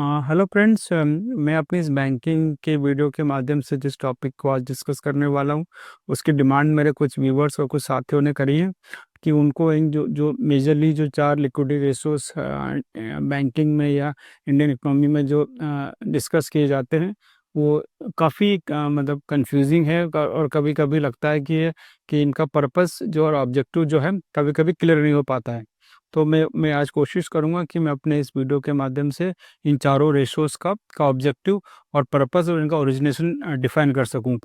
Hello friends, मैं अपनी इस बैंकिंग के वीडियो के माध्यम से जिस टॉपिक को आज डिस्कस करने वाला हूँ उसकी डिमांड मेरे कुछ व्यूवर्स और कुछ साथियों ने करी है कि उनको इन जो जो मेजरली जो चार लिक्विडिटी रेशोस बैंकिंग में या इंडियन इकोनॉमी में जो डिस्कस किए जाते हैं वो काफ़ी मतलब कंफ्यूजिंग है और कभी कभी लगता है कि इनका पर्पस जो और ऑब्जेक्टिव जो है कभी कभी क्लियर नहीं हो पाता है। तो मैं आज कोशिश करूंगा कि मैं अपने इस वीडियो के माध्यम से इन चारों रेशोज़ का ऑब्जेक्टिव और पर्पस और इनका ओरिजिनेशन डिफाइन कर सकूं।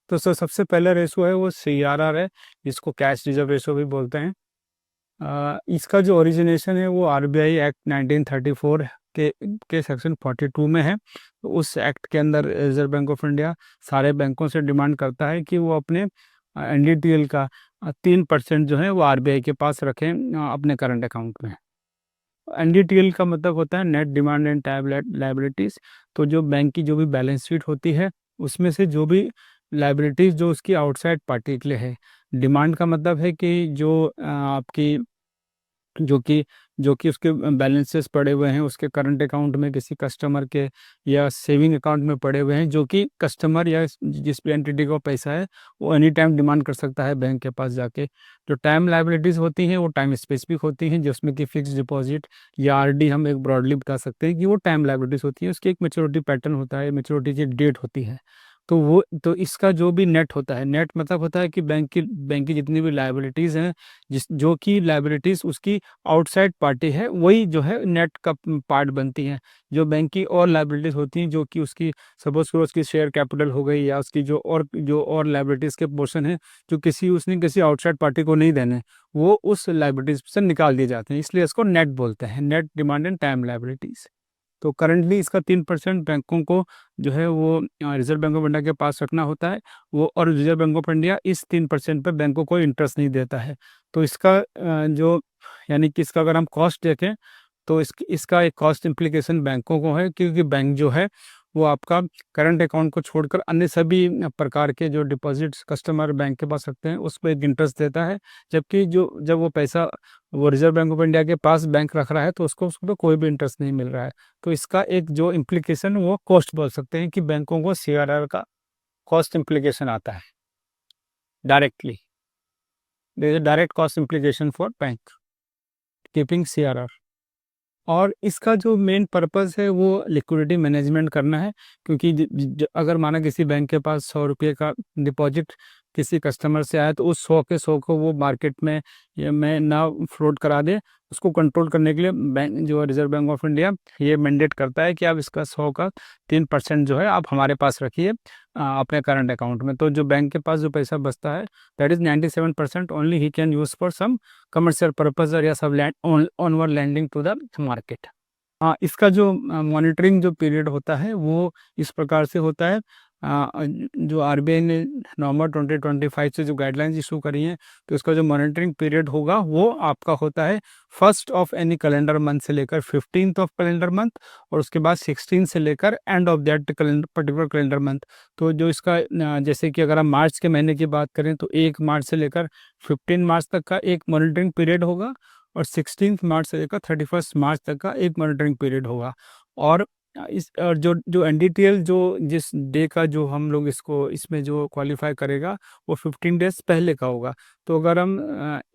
तो सर सबसे पहला रेशो है वो CRR है, जिसको कैश रिजर्व रेशो भी बोलते हैं। इसका जो ओरिजिनेशन है वो RBI एक्ट 1934 के सेक्शन 42 में है। तो उस एक्ट के अंदर रिजर्व बैंक ऑफ इंडिया सारे बैंकों से डिमांड करता है कि वो अपने NDTL का 3% जो है वो RBI के पास रखें अपने करंट अकाउंट में। NDTL का मतलब होता है नेट डिमांड एंड लाइबिलिटीज। तो जो बैंक की जो भी बैलेंस शीट होती है उसमें से जो भी लाइबिलिटीज जो उसकी आउटसाइड पार्टी के लिए है। डिमांड का मतलब है कि जो आपकी जो कि जो कि उसके बैलेंसेस पड़े हुए हैं उसके करंट अकाउंट में किसी कस्टमर के या सेविंग अकाउंट में पड़े हुए हैं, जो कि कस्टमर या जिस भी एंटिटी को पैसा है वो एनी टाइम डिमांड कर सकता है बैंक के पास जाके। जो टाइम लाइबिलिटीज होती हैं वो टाइम स्पेसिफिक होती हैं, जिसमें कि फिक्स डिपॉजिट या RD हम एक ब्रॉडली बता सकते हैं कि वो टाइम लाइबिलिटीज होती है। उसकी एक मेच्योरिटी पैटर्न होता है, मेच्योरिटी की डेट होती है। तो इसका जो भी नेट होता है, नेट मतलब होता है कि बैंक की जितनी भी लाइबिलिटीज हैं, जिस जो कि लाइबिलिटीज उसकी आउटसाइड पार्टी है वही जो है नेट का पार्ट बनती हैं। जो बैंक की और लाइबिलिटीज होती हैं जो कि उसकी सपोज करो उसकी शेयर कैपिटल हो गई या उसकी जो और लाइबिलिटीज के पोर्शन है जो उसने किसी आउटसाइड पार्टी को नहीं देने, वो उस लाइबिलिटीज से निकाल दिए जाते हैं, इसलिए इसको नेट बोलते हैं, net demand and time liabilities. तो करंटली इसका 3% बैंकों को जो है वो रिजर्व बैंक ऑफ इंडिया के पास रखना होता है। वो और रिजर्व बैंक ऑफ इंडिया इस 3% पर बैंकों को इंटरेस्ट नहीं देता है। तो इसका जो यानी कि इसका अगर हम कॉस्ट देखें तो इसका एक कॉस्ट इम्प्लीकेशन बैंकों को है, क्योंकि बैंक जो है वो आपका करंट अकाउंट को छोड़कर अन्य सभी प्रकार के जो डिपॉजिट्स कस्टमर बैंक के पास रखते हैं उस पर एक इंटरेस्ट देता है। जबकि जब वो पैसा वो रिजर्व बैंक ऑफ इंडिया के पास बैंक रख रहा है तो उस पर कोई भी इंटरेस्ट नहीं मिल रहा है। तो इसका एक जो इम्प्लीकेशन वो कॉस्ट बोल सकते हैं कि बैंकों को CRR का कॉस्ट इम्प्लीकेशन आता है directly. There is direct cost implication for bank keeping CRR। और इसका जो मेन पर्पस है वो लिक्विडिटी मैनेजमेंट करना है, क्योंकि अगर माना किसी बैंक के पास 100 रुपये का डिपॉजिट किसी कस्टमर से आया तो उस 100 के 100 को वो मार्केट में ना फ्लोट करा दे। उसको कंट्रोल करने के लिए बैंक जो है रिजर्व बैंक ऑफ इंडिया ये मैंडेट करता है कि आप इसका 100 का 3% जो है आप हमारे पास रखिए अपने करंट अकाउंट में। तो जो बैंक के पास जो पैसा बचता है that is 97% only he can use for some commercial purpose या सब land onward landing to the market. हाँ, इसका जो मॉनिटरिंग जो पीरियड होता है वो इस प्रकार से होता है। जो RBI ने नवंबर 2025 से जो गाइडलाइंस इशू करी हैं तो इसका जो मॉनिटरिंग पीरियड होगा वो आपका होता है 1st of any calendar month से लेकर 15th ऑफ कैलेंडर मंथ, और उसके बाद 16 से लेकर end of that particular calendar month. तो जो इसका जैसे कि अगर हम मार्च के महीने की बात करें तो 1 मार्च से लेकर 15 मार्च तक का एक मॉनिटरिंग पीरियड होगा, और 16 मार्च से लेकर 31 मार्च तक का एक मॉनिटरिंग पीरियड होगा। और इस और जो NDTL जो जिस डे का जो हम लोग इसको इसमें जो क्वालिफाई करेगा वो 15 डेज पहले का होगा। तो अगर हम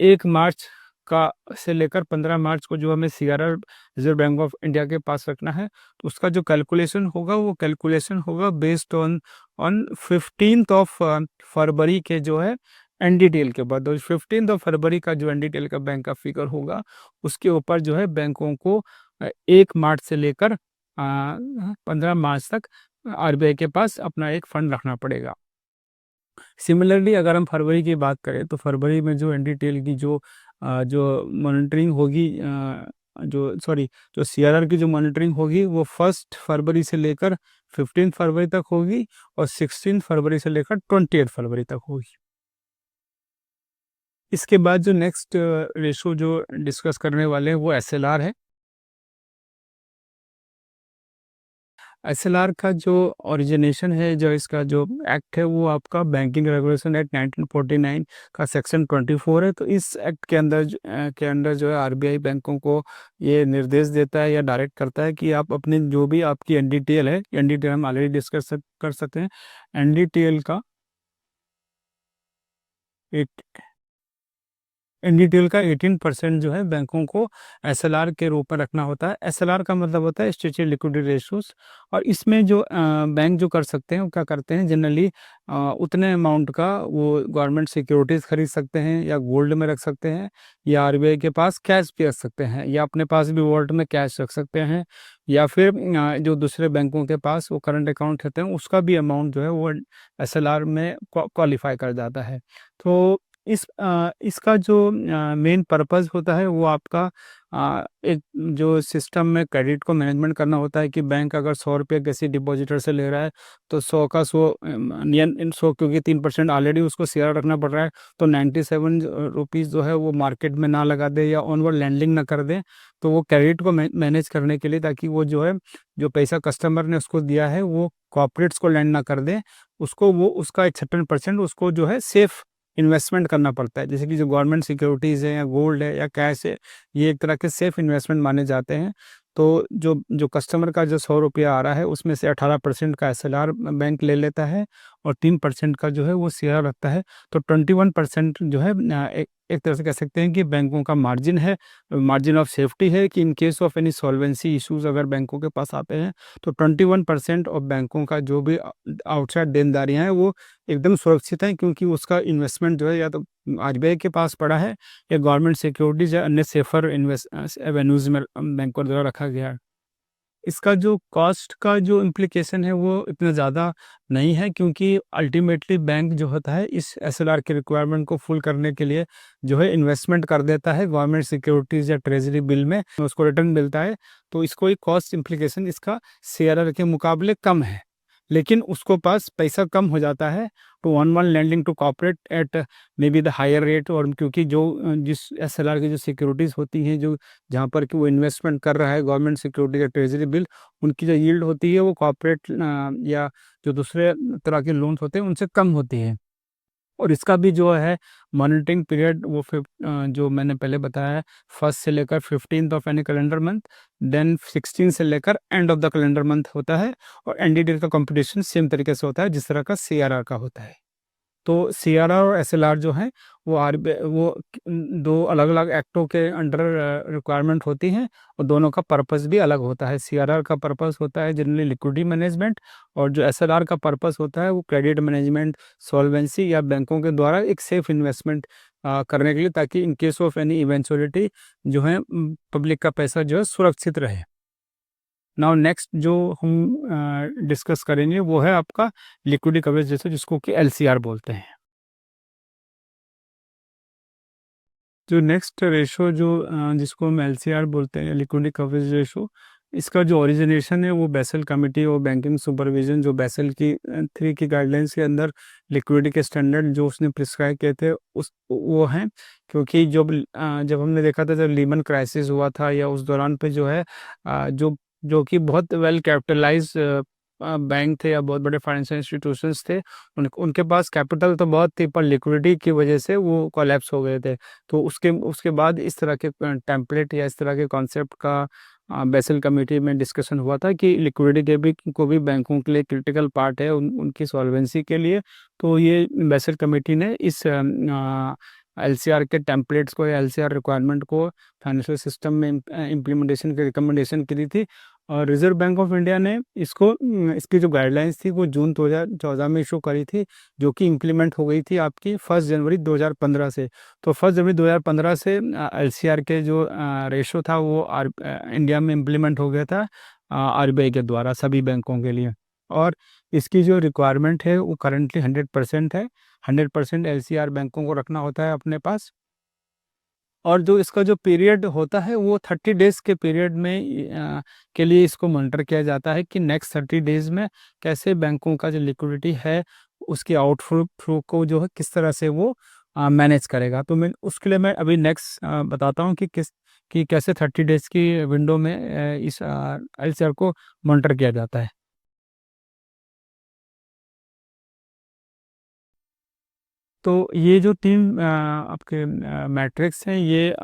1 मार्च का से लेकर 15 मार्च को जो हमें CRR reserve bank of India के पास रखना है तो उसका जो कैलकुलेशन होगा वो कैलकुलेशन होगा बेस्ड ऑन ऑन 15 फरवरी के जो है NDTL के बाद। 15 फरवरी का जो NDTL का बैंक का फिगर होगा उसके ऊपर जो है बैंकों को 1 मार्च से लेकर 15 मार्च तक RBI के पास अपना एक फंड रखना पड़ेगा। सिमिलरली अगर हम फरवरी की बात करें तो फरवरी में जो NDTL की जो मॉनिटरिंग होगी जो CRR की जो मॉनिटरिंग होगी वो 1 फरवरी से लेकर 15 फरवरी तक होगी, और 16 फरवरी से लेकर 28 फरवरी तक होगी। इसके बाद जो नेक्स्ट रेशो जो डिस्कस करने वाले हैं वो SLR है। एसएलआर का जो ओरिजिनेशन है, जो इसका जो एक्ट है, वो आपका बैंकिंग रेगुलेशन एक्ट 1949 का सेक्शन 24 है। तो इस एक्ट के अंदर के अंडर जो है आरबीआई बैंकों को ये निर्देश देता है या डायरेक्ट करता है कि आप अपने जो भी आपकी एनडीटीएल है, एनडीटीएल हम ऑलरेडी डिस्कस कर सकते हैं। एनडीटीएल का एक एनडीटीएल का 18% जो है बैंकों को एसएलआर के रूप में रखना होता है। एसएलआर का मतलब होता है स्ट्रेटेजिक लिक्विडिटी रेशियोज। और इसमें जो बैंक जो कर सकते हैं वो क्या करते हैं, जनरली उतने अमाउंट का वो गवर्नमेंट सिक्योरिटीज़ खरीद सकते हैं, या गोल्ड में रख सकते हैं, या आरबीआई के पास कैश भी रख सकते हैं, या अपने पास भी वॉलेट में कैश रख सकते हैं, या फिर जो दूसरे बैंकों के पास वो करंट अकाउंट होते हैं उसका भी अमाउंट जो है वो एसएलआर में क्वालिफाई कर जाता है। तो इसका जो मेन पर्पस होता है वो आपका एक जो सिस्टम में क्रेडिट को मैनेजमेंट करना होता है कि बैंक अगर 100 रुपये किसी डिपॉजिटर से ले रहा है, तो 100 का 100 नियन इन 100, क्योंकि 3% ऑलरेडी उसको शेयर रखना पड़ रहा है, तो 97 रुपीज़ जो है वो मार्केट में ना लगा दे या ऑनवर्ड लैंडिंग ना कर दे। तो वो क्रेडिट को मैनेज करने के लिए, ताकि वो जो है जो पैसा कस्टमर ने उसको दिया है वो कॉर्पोरेट्स को लैंड ना कर दे, उसको वो उसका एक सर्टेन परसेंट उसको जो है सेफ इन्वेस्टमेंट करना पड़ता है। जैसे कि जो गवर्नमेंट सिक्योरिटीज़ है, या गोल्ड है, या कैश है, ये एक तरह के सेफ इन्वेस्टमेंट माने जाते हैं। तो जो जो कस्टमर का जो 100 रुपया आ रहा है उसमें से 18% का एसएलआर बैंक ले लेता है, और 3% का जो है वो शेयर रखता है। तो 21% जो है एक तरह से कह सकते हैं कि बैंकों का मार्जिन है, मार्जिन ऑफ सेफ्टी है, कि in case of any solvency issues अगर बैंकों के पास आते हैं, तो 21% ऑफ बैंकों का जो भी आउटसाइड देनदारियां हैं वो एकदम सुरक्षित हैं, क्योंकि उसका इन्वेस्टमेंट जो है या तो आरबीआई के पास पड़ा है, या गवर्नमेंट सिक्योरिटीज या अन्य सेफर इन्वेस्ट एवेन्यूज में बैंकों द्वारा रखा गया है। इसका जो कॉस्ट का जो इम्प्लीकेशन है वो इतना ज़्यादा नहीं है, क्योंकि अल्टीमेटली बैंक जो होता है इस एसएलआर के रिक्वायरमेंट को फुल करने के लिए जो है इन्वेस्टमेंट कर देता है गवर्नमेंट सिक्योरिटीज़ या ट्रेजरी बिल में, उसको रिटर्न मिलता है। तो इसको एक कॉस्ट इम्प्लीकेशन इसका सीआरआर के मुकाबले कम है, लेकिन उसको पास पैसा कम हो जाता है to on one landing to corporate at maybe the higher rate. और क्योंकि जो जिस एसएलआर की जो सिक्योरिटीज़ होती हैं, जो जहाँ पर कि वो इन्वेस्टमेंट कर रहा है गवर्नमेंट सिक्योरिटी या ट्रेजरी बिल, उनकी जो यील्ड होती है वो कॉर्पोरेट या जो दूसरे तरह के लोन्स होते हैं उनसे कम होती है। और इसका भी जो है मॉनिटरिंग पीरियड वो जो मैंने पहले बताया है, 1 से लेकर 15th of any calendar month, then 16 से लेकर end of the calendar month होता है। और एनडीटी का कंपटीशन सेम तरीके से होता है जिस तरह का सीआरआर का होता है। तो सीआरआर और एसएलआर जो हैं वो वो दो अलग अलग एक्टों के अंडर रिक्वायरमेंट होती हैं, और दोनों का पर्पस भी अलग होता है। सीआरआर का पर्पस होता है जनरली लिक्विडिटी मैनेजमेंट, और जो एसएलआर का पर्पस होता है वो क्रेडिट मैनेजमेंट, सॉल्वेंसी, या बैंकों के द्वारा एक सेफ इन्वेस्टमेंट करने के लिए, ताकि in case of any eventuality जो है पब्लिक का पैसा जो है सुरक्षित रहे। नाउ नेक्स्ट जो हम डिस्कस करेंगे वो है आपका लिक्विडिटी कवरेज रेशो, जिसको कि एलसीआर बोलते हैं। जो नेक्स्ट रेशो जो जिसको हम एलसीआर बोलते हैं, लिक्विडिटी कवरेज रेशो, इसका जो ओरिजिनेशन है वो बेसल कमेटी और बैंकिंग सुपरविजन, जो बेसल की 3 की गाइडलाइंस के अंदर लिक्विडिटी के स्टैंडर्ड जो उसने प्रिस्क्राइब किए थे उस वो हैं। क्योंकि जब हमने देखा था, जब लीमन क्राइसिस हुआ था, या उस दौरान पे जो है जो जो कि बहुत वेल कैपिटलाइज बैंक थे या बहुत बड़े फाइनेंशियल इंस्टीट्यूशंस थे, उनके पास कैपिटल तो बहुत थी, पर लिक्विडिटी की वजह से वो कोलैप्स हो गए थे। तो उसके उसके बाद इस तरह के टेम्पलेट या इस तरह के कॉन्सेप्ट का बेसल कमेटी में डिस्कशन हुआ था कि लिक्विडिटी के भी को भी बैंकों के लिए क्रिटिकल पार्ट है उनकी सॉल्वेंसी के लिए। तो ये बेसल कमेटी ने इस एलसीआर के टेम्पलेट्स को या एलसीआर रिक्वायरमेंट को फाइनेंशियल सिस्टम में इम्प्लीमेंटेशन की रिकमेंडेशन की थी। और रिजर्व बैंक ऑफ इंडिया ने इसकी जो गाइडलाइंस थी वो जून 2014 में इशू करी थी, जो कि इम्प्लीमेंट हो गई थी आपकी 1 जनवरी 2015 से। तो 1 जनवरी 2015 से एलसीआर के जो रेशो था वो इंडिया में इम्प्लीमेंट हो गया था आरबीआई के द्वारा सभी बैंकों के लिए। और इसकी जो रिक्वायरमेंट है वो करंटली 100% है। 100% एलसीआर बैंकों को रखना होता है अपने पास। और जो इसका जो पीरियड होता है वो 30 डेज के पीरियड में के लिए इसको मॉनिटर किया जाता है कि नेक्स्ट 30 डेज में कैसे बैंकों का जो लिक्विडिटी है उसकी आउटफ्लो फ्लो को जो है किस तरह से वो मैनेज करेगा। तो मैं उसके लिए मैं अभी नेक्स्ट बताता हूँ कि कैसे 30 डेज की विंडो में इस एलसीआर को मॉनिटर किया जाता है। तो ये जो तीन आपके मैट्रिक्स हैं, ये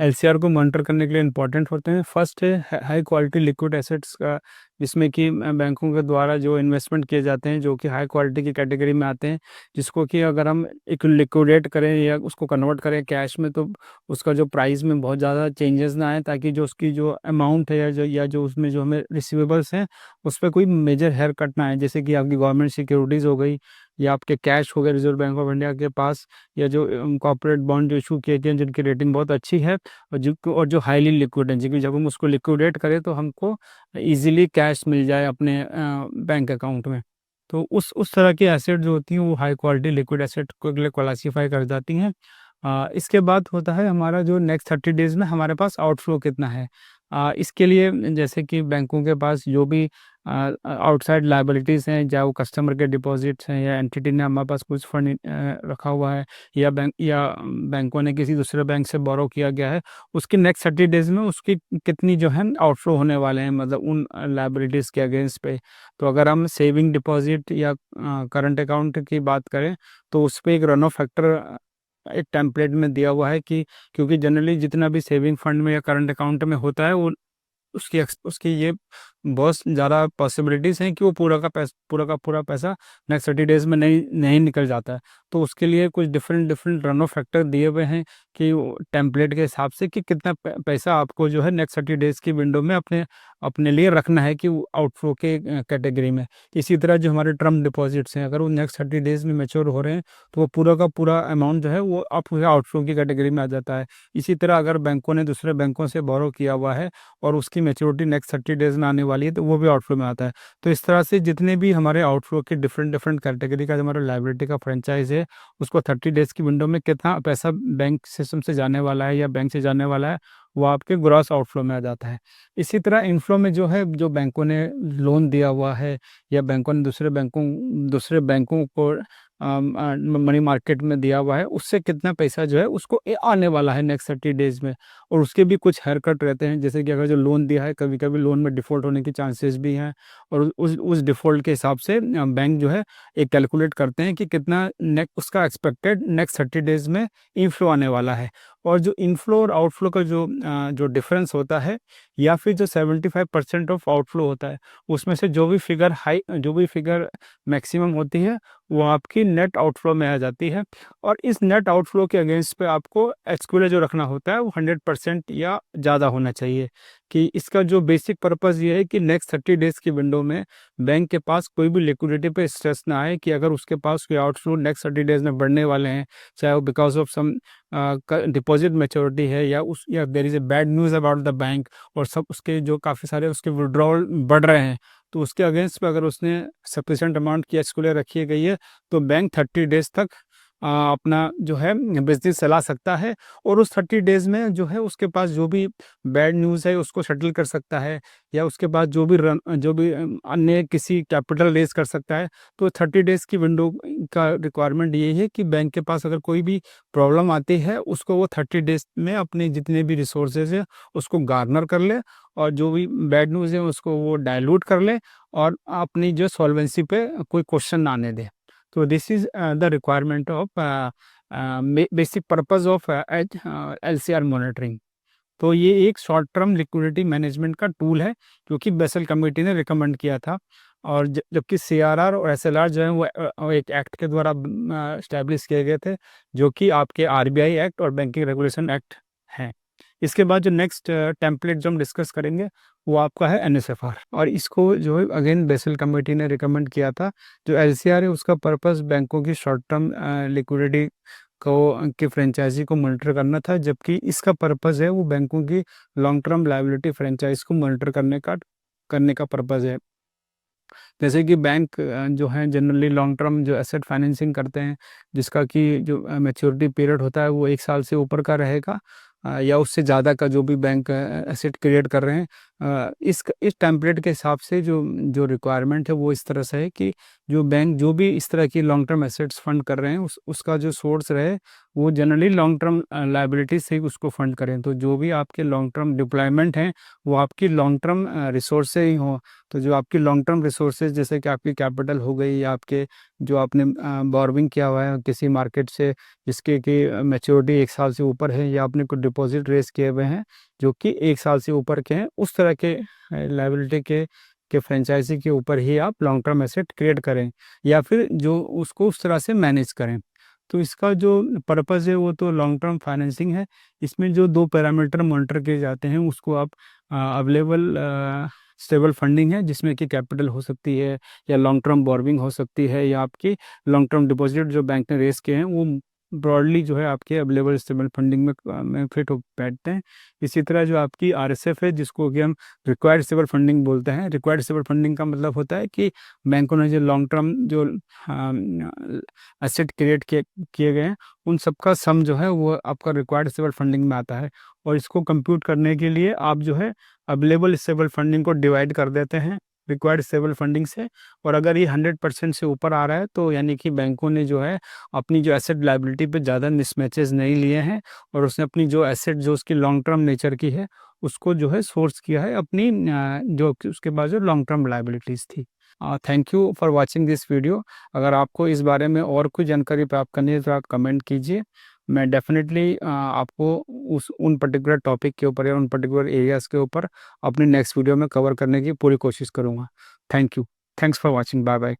एलसीआर को मॉनिटर करने के लिए इंपॉर्टेंट होते हैं। फर्स्ट है हाई क्वालिटी लिक्विड एसेट्स का, जिसमें कि बैंकों के द्वारा जो इन्वेस्टमेंट किए जाते हैं जो कि हाई क्वालिटी की कैटेगरी में आते हैं, जिसको कि अगर हम एक लिक्विडेट करें या उसको कन्वर्ट करें कैश में, तो उसका जो प्राइस में बहुत ज़्यादा चेंजेस ना आए, ताकि जो उसकी जो अमाउंट है या जो उसमें जो हमें रिसीवेबल्स हैं उस पर कोई मेजर हेयर कट ना आए। जैसे कि आपकी गवर्नमेंट सिक्योरिटीज़ हो गई, या आपके कैश हो गए रिजर्व बैंक ऑफ इंडिया के पास, या जो कॉर्पोरेट बॉन्ड जो इशू किए गए हैं जिनकी रेटिंग बहुत अच्छी है, और जो हाईली लिक्विड है, क्योंकि जब हम उसको लिक्विडेट करें तो हमको इजीली कैश मिल जाए अपने बैंक अकाउंट में। तो उस तरह की एसेट जो होती हैं वो हाई क्वालिटी लिक्विड एसेट को लिए क्लासीफाई कर जाती हैं। इसके बाद होता है हमारा जो नेक्स्ट 30 डेज़ में हमारे पास आउटफ्लो कितना है। इसके लिए जैसे कि बैंकों के पास जो भी आउटसाइड लायबिलिटीज़ हैं, चाहे वो कस्टमर के डिपॉजिट्स हैं, या एंटिटी ने हमारे पास कुछ फंड रखा हुआ है, या बैंकों ने किसी दूसरे बैंक से बोरो किया गया है, उसकी नेक्स्ट 30 डेज़ में उसकी कितनी जो है आउटफ्लो होने वाले हैं, मतलब उन लायबिलिटीज़ के अगेंस्ट पे। तो अगर हम सेविंग डिपॉजिट या करंट अकाउंट की बात करें, तो उस पे एक रन ऑफ फैक्टर एक टेम्पलेट में दिया हुआ है कि, क्योंकि जनरली जितना भी सेविंग फंड में या करंट अकाउंट में होता है, वो उसकी ये बहुत ज़्यादा पॉसिबिलिटीज़ हैं कि वो पूरा का पूरा पैसा नेक्स्ट 30 डेज़ में नहीं नहीं निकल जाता है। तो उसके लिए कुछ different different run of factor दिए हुए हैं कि टेम्पलेट के हिसाब से कि कितना पैसा आपको जो है नेक्स्ट 30 डेज़ की विंडो में अपने अपने लिए रखना है, कि आउटफ्लो के कैटेगरी में। इसी तरह जो हमारे टर्म डिपॉजिट्स हैं, अगर वो नेक्स्ट 30 डेज़ में मैच्योर हो रहे हैं, तो वो पूरा का पूरा अमाउंट जो है वो आपके आउटफ्लो की कैटेगरी में आ जाता है। इसी तरह अगर बैंकों ने दूसरे बैंकों से बोरो किया हुआ है और उसकी मैच्योरिटी नेक्स्ट 30 डेज़ में आने वाली है, तो वो भी आउटफ्लो में आता है। तो इस तरह से जितने भी हमारे आउटफ्लो के डिफरेंट डिफरेंट कैटेगरी का जो हमारा लायबिलिटी का फ्रेंचाइज है, उसको 30 डेज़ की विंडो में कितना पैसा बैंक सिस्टम से जाने वाला है या बैंक से जाने वाला है, वो आपके ग्रॉस आउटफ्लो में आ जाता है। इसी तरह इनफ्लो में जो है, जो बैंकों ने लोन दिया हुआ है, या बैंकों ने दूसरे बैंकों को मनी मार्केट में दिया हुआ है, उससे कितना पैसा जो है उसको आने वाला है नेक्स्ट 30 डेज़ में। और उसके भी कुछ हेयर कट रहते हैं, जैसे कि अगर जो लोन दिया है, कभी कभी लोन में डिफ़ॉल्ट होने के चांसेस भी हैं, और उस डिफ़ॉल्ट के हिसाब से बैंक जो है एक कैलकुलेट करते हैं कि कितना उसका एक्सपेक्टेड नेक्स्ट 30 डेज़ में इनफ्लो आने वाला है। और जो इनफ्लो और आउटफ्लो का जो डिफरेंस होता है, या फिर जो 75% ऑफ आउटफ्लो होता है, उसमें से जो भी फिगर मैक्सिमम होती है, वो आपकी नेट आउटफ्लो में आ जाती है। और इस नेट आउटफ्लो के अगेंस्ट पे आपको एसक्यूएल जो रखना होता है वो 100% या ज़्यादा होना चाहिए। कि इसका जो बेसिक पर्पज़ ये है कि नेक्स्ट 30 डेज़ की विंडो में बैंक के पास कोई भी लिक्विडिटी पे स्ट्रेस ना आए, कि अगर उसके पास कोई आउटफ्लो नेक्स्ट 30 डेज़ में बढ़ने वाले हैं, चाहे वो because of some deposit maturity है, या there is a bad news about the bank, और सब उसके जो काफ़ी सारे उसके विड्रॉल बढ़ रहे हैं, तो उसके अगेंस्ट पे अगर उसने सफिशिएंट अमाउंट की एसक्यूएल रखी गई है, तो बैंक 30 डेज़ तक अपना जो है बिजनेस चला सकता है। और उस 30 डेज़ में जो है उसके पास जो भी बैड न्यूज़ है उसको सेटल कर सकता है, या उसके बाद जो भी अन्य किसी कैपिटल रेज़ कर सकता है। तो 30 डेज़ की विंडो का रिक्वायरमेंट ये है कि बैंक के पास अगर कोई भी प्रॉब्लम आती है, उसको वो 30 डेज़ में अपने जितने भी रिसोर्सेज़ है उसको गार्नर कर ले, और जो भी बैड न्यूज़ है उसको वो डाइल्यूट कर ले, और अपनी जो सॉल्वेंसी पे कोई क्वेश्चन ना आने दे। तो this is the requirement of basic purpose of LCR monitoring. तो ये एक शॉर्ट टर्म लिक्विडिटी मैनेजमेंट का टूल है, जो कि बेसल कमेटी ने रिकमेंड किया था। और जबकि सीआरआर और एसएलआर जो है वो एक एक्ट के द्वारा एस्टैब्लिश किए गए थे, जो कि आपके आरबीआई एक्ट और बैंकिंग रेगुलेशन एक्ट हैं। इसके बाद जो नेक्स्ट टेम्पलेट जो हम डिस्कस करेंगे, वो आपका है एनएसएफआर, और इसको जो है अगेन बेसल कमेटी ने रिकमेंड किया था। जो एलसीआर है उसका पर्पस बैंकों की शॉर्ट टर्म लिक्विडिटी की फ्रेंचाइजी को मॉनिटर करना था, जबकि इसका पर्पस है वो बैंकों की लॉन्ग टर्म लायबिलिटी फ्रेंचाइज को मॉनिटर करने का पर्पस है। जैसे कि बैंक जो है जनरली लॉन्ग टर्म जो एसेट फाइनेंसिंग करते हैं, जिसका कि जो मैच्योरिटी पीरियड होता है वो 1 साल से ऊपर का रहेगा, या उससे ज़्यादा का जो भी बैंक एसेट क्रिएट कर रहे हैं, इस टेम्पलेट के हिसाब से जो जो रिक्वायरमेंट है वो इस तरह से है कि जो बैंक जो भी इस तरह की लॉन्ग टर्म एसेट्स फंड कर रहे हैं उसका जो सोर्स रहे वो जनरली लॉन्ग टर्म लाइबिलिटी से ही उसको फंड करें। तो जो भी आपके लॉन्ग टर्म डिप्लॉयमेंट हैं वो आपकी लॉन्ग टर्म रिसोर्स से ही हो। तो जो आपकी लॉन्ग टर्म रिसोर्सेज जैसे कि आपकी कैपिटल हो गई या आपके जो आपने बोरविंग किया हुआ है किसी मार्केट से जिसके कि मैच्योरिटी 1 साल से ऊपर है या आपने कुछ डिपॉजिट रेज किए हुए हैं जो कि 1 साल से ऊपर के हैं, उस तरह के लाइबिलिटी के फ्रेंचाइजी के ऊपर ही आप लॉन्ग टर्म एसेट क्रिएट करें या फिर जो उसको उस तरह से मैनेज करें। तो इसका जो पर्पज़ है वो तो लॉन्ग टर्म फाइनेंसिंग है। इसमें जो 2 पैरामीटर मॉनिटर किए जाते हैं उसको आप अवेलेबल स्टेबल फंडिंग है जिसमें कि कैपिटल हो सकती है या लॉन्ग टर्म बोरविंग हो सकती है या आपकी लॉन्ग टर्म डिपॉजिट जो बैंक ने रेज किए हैं वो ब्रॉडली जो है आपके अवेलेबल स्टेबल फंडिंग में फिट हो बैठते हैं। इसी तरह जो आपकी आरएसएफ है जिसको कि हम रिक्वायर्ड स्टेबल फंडिंग बोलते हैं। रिक्वायर्ड स्टेबल फंडिंग का मतलब होता है कि बैंकों ने जो लॉन्ग टर्म जो एसेट क्रिएट किए गए हैं उन सबका सम जो है वो आपका रिक्वायर्ड स्टेबल फंडिंग में आता है। और इसको कंप्यूट करने के लिए आप जो है अवेलेबल स्टेबल फंडिंग को डिवाइड कर देते हैं रिक्वायर्ड स्टेबल फंडिंग से। और अगर ये 100% से ऊपर आ रहा है तो यानी कि बैंकों ने जो है अपनी जो एसेट लाइबिलिटी पे ज़्यादा मिसमैचेस नहीं लिए हैं और उसने अपनी जो एसेट जो उसकी लॉन्ग टर्म नेचर की है उसको जो है सोर्स किया है अपनी जो उसके पास जो लॉन्ग टर्म लाइबिलिटीज़ थी। Thank you for watching this video. अगर आपको इस बारे में और कोई जानकारी प्राप्त करनी है तो आप कमेंट कीजिए। मैं डेफिनेटली आपको उस उन पर्टिकुलर टॉपिक के ऊपर या उन पर्टिकुलर एरियाज़ के ऊपर अपनी नेक्स्ट वीडियो में कवर करने की पूरी कोशिश करूँगा। Thank you. Thanks for watching. Bye bye.